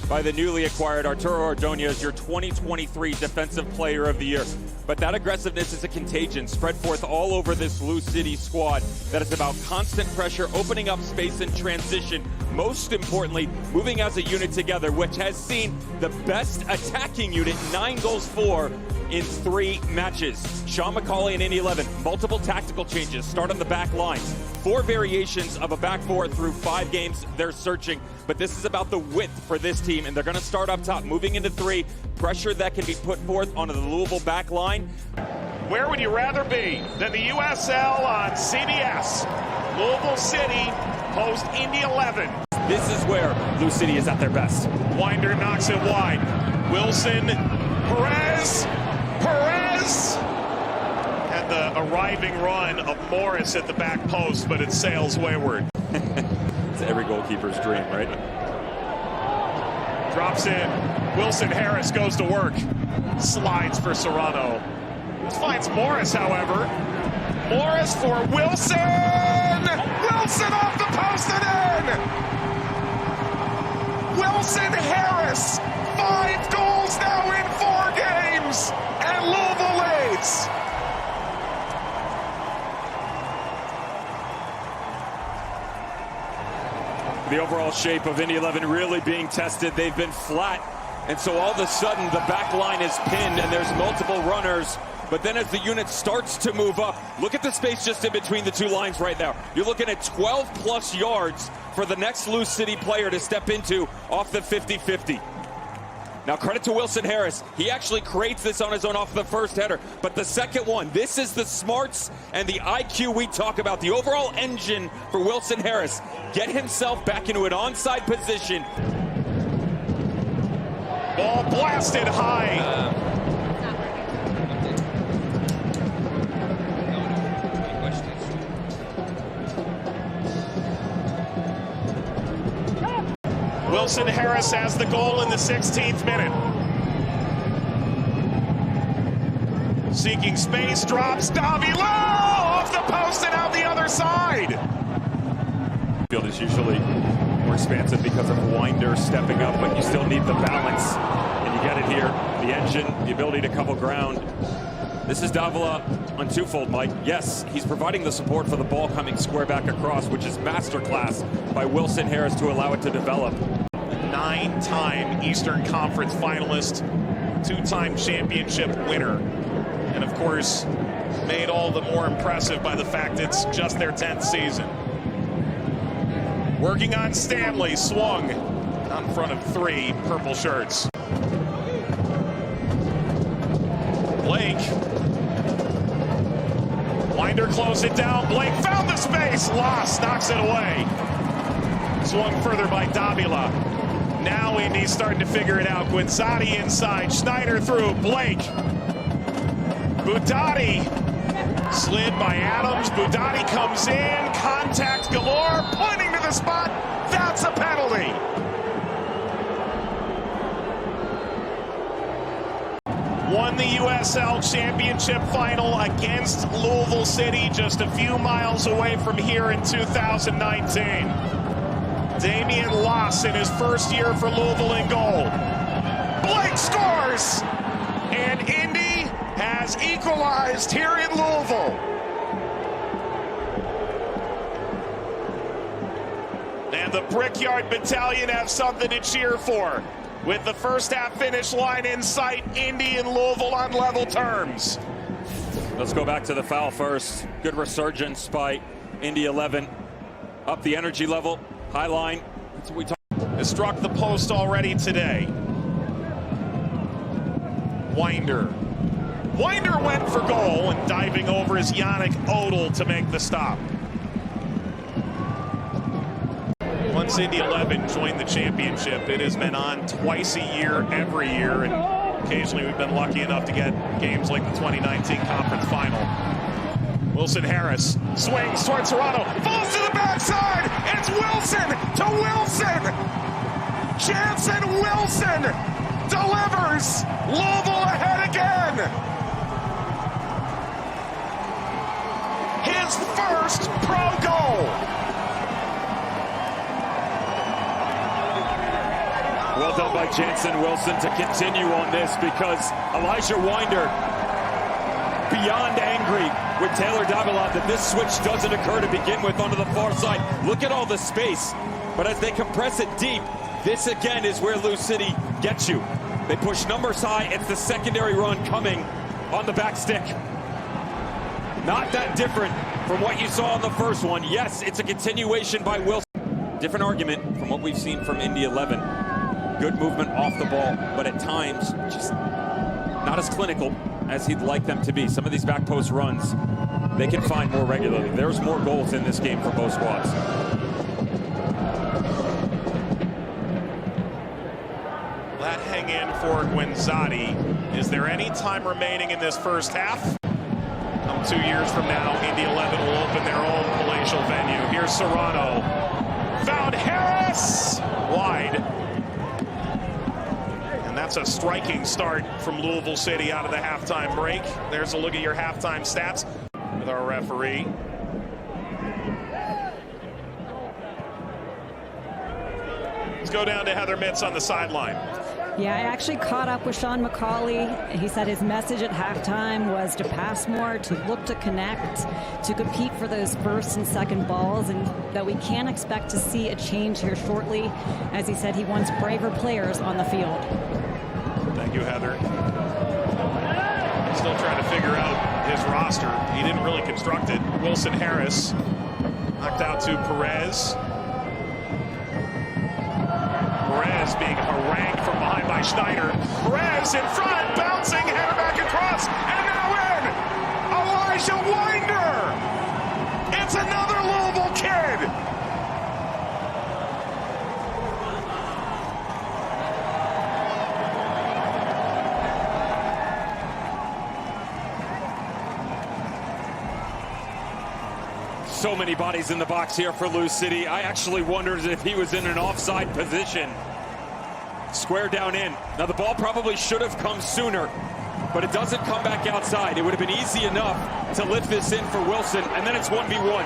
by the newly acquired Arturo Ordonez, your 2023 Defensive Player of the Year. But that aggressiveness is a contagion spread forth all over this LouCity squad that is about constant pressure, opening up space and transition. Most importantly, moving as a unit together, which has seen the best attacking unit, 9 goals for in 3 matches. Sean McCauley in Indy 11, multiple tactical changes, start on the back line. 4 variations of a back 4 through 5 games they're searching, but this is about the width for this team, and they're going to start up top, moving into 3, pressure that can be put forth onto the Louisville back line. Where would you rather be than the USL on CBS? Louisville City host Indy 11. This is where LouCity is at their best. Winder knocks it wide. Wilson, Perez had the arriving run of Morris at the back post, but it sails wayward. It's every goalkeeper's dream, right? Drops in. Wilson Harris goes to work. Slides for Serrano. Finds Morris, however. Morris for Wilson! Wilson off the post and in! Wilson Harris, 5 goals now in 4 games, and Louisville leads. The overall shape of Indy 11 really being tested. They've been flat, and so all of a sudden the back line is pinned and there's multiple runners. But then as the unit starts to move up, look at the space just in between the 2 lines right now. You're looking at 12 plus yards for the next LouCity player to step into off the 50-50. Now credit to Wilson Harris. He actually creates this on his own off the first header. But the second one, this is the smarts and the IQ we talk about. The overall engine for Wilson Harris. Get himself back into an onside position. Ball blasted high. Wilson Harris has the goal in the 16th minute. Seeking space, drops Davila off the post and out the other side. Field is usually more expansive because of Winder stepping up, but you still need the balance, and you get it here. The engine, the ability to cover ground. This is Davila on twofold, Mike. Yes, he's providing the support for the ball coming square back across, which is masterclass by Wilson Harris to allow it to develop. 9-time Eastern Conference finalist, 2-time championship winner, and of course made all the more impressive by the fact it's just their 10th season. Working on Stanley, swung in front of 3 purple shirts. Blake. Winder closed it down. Blake found the space. Lost. Knocks it away. Swung further by Davila. Now Indy's starting to figure it out. Guinzotti inside. Schneider through. Blake. Budati. Slid by Adams. Budati comes in. Contact galore. Pointing to the spot. That's a penalty. Won the USL Championship final against Louisville City just a few miles away from here in 2019. Damian Loss in his first year for Louisville in goal. Blake scores! And Indy has equalized here in Louisville. And the Brickyard Battalion have something to cheer for. With the first half finish line in sight, Indy and Louisville on level terms. Let's go back to the foul first. Good resurgence by Indy 11. Up the energy level, high line. That's what we talk. Has struck the post already today. Winder. Winder went for goal, and diving over is Yannick Odell to make the stop. Once Indy 11 joined the championship, it has been on twice a year, every year, and occasionally we've been lucky enough to get games like the 2019 conference final. Wilson Harris swings towards Serrano, falls to the backside. It's Wilson to Wilson. Jansen Wilson delivers. Louisville ahead again. His first pro goal. Well done by Jansen Wilson to continue on this, because Elijah Winder beyond angry with Taylor Davila that this switch doesn't occur to begin with onto the far side. Look at all the space, but as they compress it deep, this again is where LouCity gets you. They push numbers high. It's the secondary run coming on the back stick. Not that different from what you saw in the first one. Yes, it's a continuation by Wilson. Different argument from what we've seen from Indy 11. Good movement off the ball, but at times just not as clinical as he'd like them to be. Some of these back post runs, they can find more regularly. There's more goals in this game for both squads. That hang in for Guenzati. Is there any time remaining in this first half? 2 years from now, Indy 11 will open their own palatial venue. Here's Serrano. Found Harris! Wide. And that's a striking start from Louisville City out of the halftime break. There's a look at your halftime stats with our referee. Let's go down to Heather Mitz on the sideline. Yeah, I actually caught up with Sean McCauley. He said his message at halftime was to pass more, to look to connect, to compete for those first and second balls, and that we can expect to see a change here shortly. As he said, he wants braver players on the field. Thank you, Heather. Still trying to figure out his roster. He didn't really construct it. Wilson Harris knocked out to Perez. Perez being harangued from behind by Schneider. Perez in front, bouncing, header back across, and now in! Elijah Winder! It's another Louisville kid! So many bodies in the box here for LouCity. I actually wondered if he was in an offside position. Square down in. Now the ball probably should have come sooner, but it doesn't come back outside. It would have been easy enough to lift this in for Wilson, and then it's 1v1.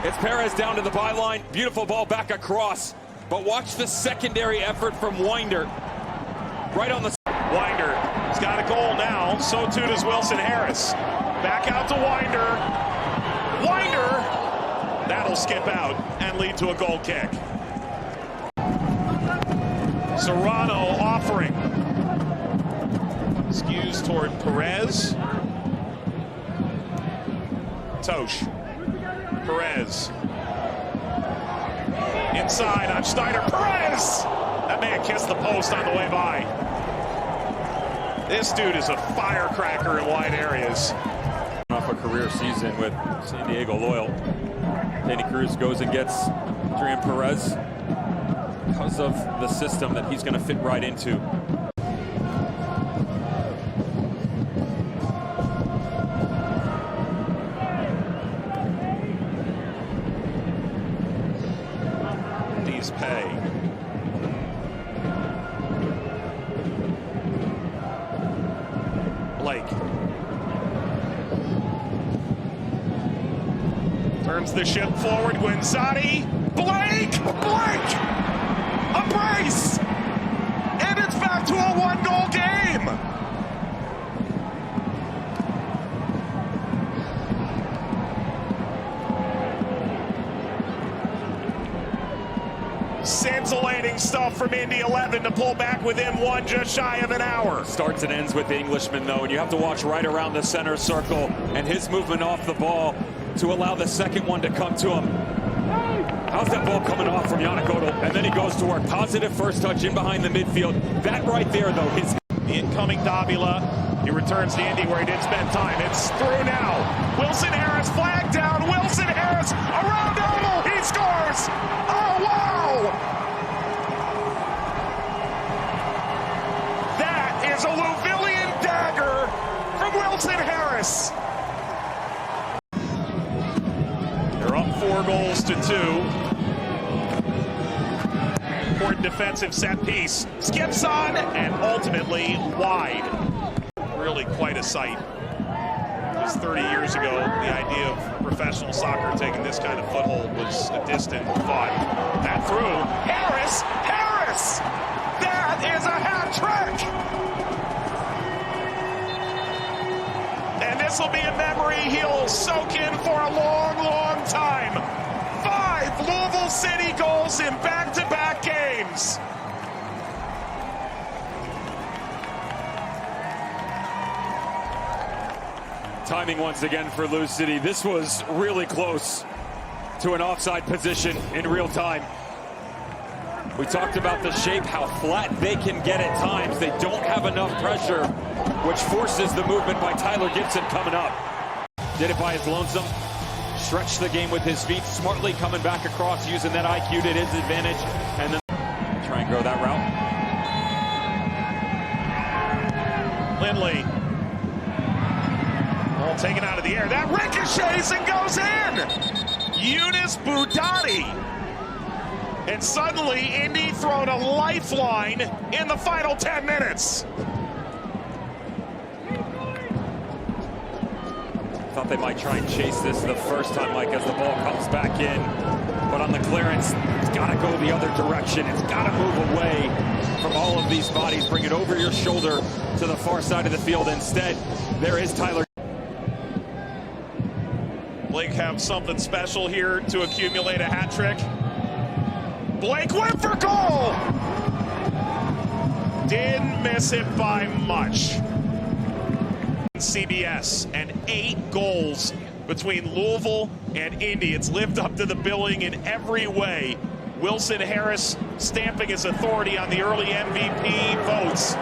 It's Perez down to the byline. Beautiful ball back across. But watch the secondary effort from Winder. Right on the... Winder has got a goal now. So too does Wilson Harris. Back out to Winder. Winder, that'll skip out and lead to a goal kick. Serrano offering. Skews toward Perez. Tosh. Perez. Inside on Schneider. Perez! That may have kissed the post on the way by. This dude is a firecracker in wide areas. Off a career season with San Diego Loyal. Danny Cruz goes and gets Adrian Perez because of the system that he's going to fit right into. These pay. Blake. Turns the ship forward, Guenzati. Blake! A brace! And it's back to a one-goal game! Scintillating stuff from Indy 11 to pull back within one just shy of an hour. Starts and ends with the Englishman, though, and you have to watch right around the center circle and his movement off the ball to allow the second one to come to him. How's that ball coming off from Yannick Odell? And then he goes to work. Positive first touch in behind the midfield. That right there, though, his... The incoming Davila. He returns to Indy where he did spend time. It's through now. Wilson Harris flag down. Wilson Harris around Odell. He scores. Oh, wow. That is a Louisvillian dagger from Wilson Harris. They're up 4-2. Important defensive set piece. Skips on and ultimately wide. Really quite a sight. Just 30 years ago, the idea of professional soccer taking this kind of foothold was a distant thought. That through. Harris! trick! And this will be a memory he'll soak in for a long, long time. 5 Louisville City goals in back-to-back games. Timing once again for LouCity. This was really close to an offside position in real time. We talked about the shape, how flat they can get at times. They don't have enough pressure, which forces the movement by Tyler Gibson coming up. Did it by his lonesome. Stretched the game with his feet, smartly coming back across, using that IQ to his advantage, and then try and go that route. Lindley. Ball taken out of the air. That ricochets and goes in. Yunus Boudadi. And suddenly, Indy thrown a lifeline in the final 10 minutes. Thought they might try and chase this the first time, Mike, as the ball comes back in. But on the clearance, it's got to go the other direction. It's got to move away from all of these bodies. Bring it over your shoulder to the far side of the field. Instead, there is Tyler. Blake have something special here to accumulate a hat trick. Blake went for goal! Didn't miss it by much. CBS, and 8 goals between Louisville and Indy. It's lived up to the billing in every way. Wilson Harris stamping his authority on the early MVP votes. A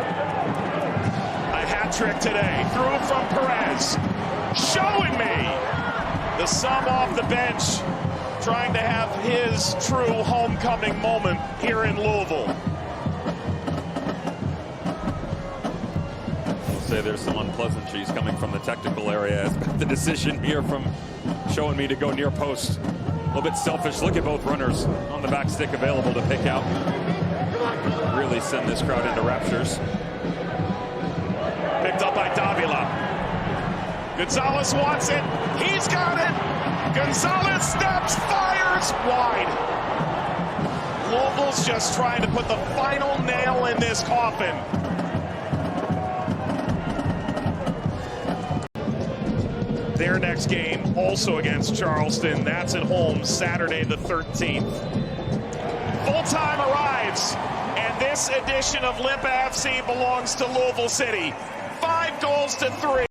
hat trick today. Through from Perez. Showing me the sub off the bench, trying to have his true homecoming moment here in Louisville. Say there's some unpleasantries coming from the technical area as the decision here from showing me to go near post. A little bit selfish. Look at both runners on the back stick available to pick out. Really send this crowd into raptures. Picked up by Davila. Gonzalez wants it. He's got it. Gonzalez steps, fires wide. Louisville's just trying to put the final nail in this coffin. Their next game also against Charleston. That's at home Saturday the 13th. Full time arrives, and this edition of Limpa FC belongs to Louisville City. 5 goals to 3.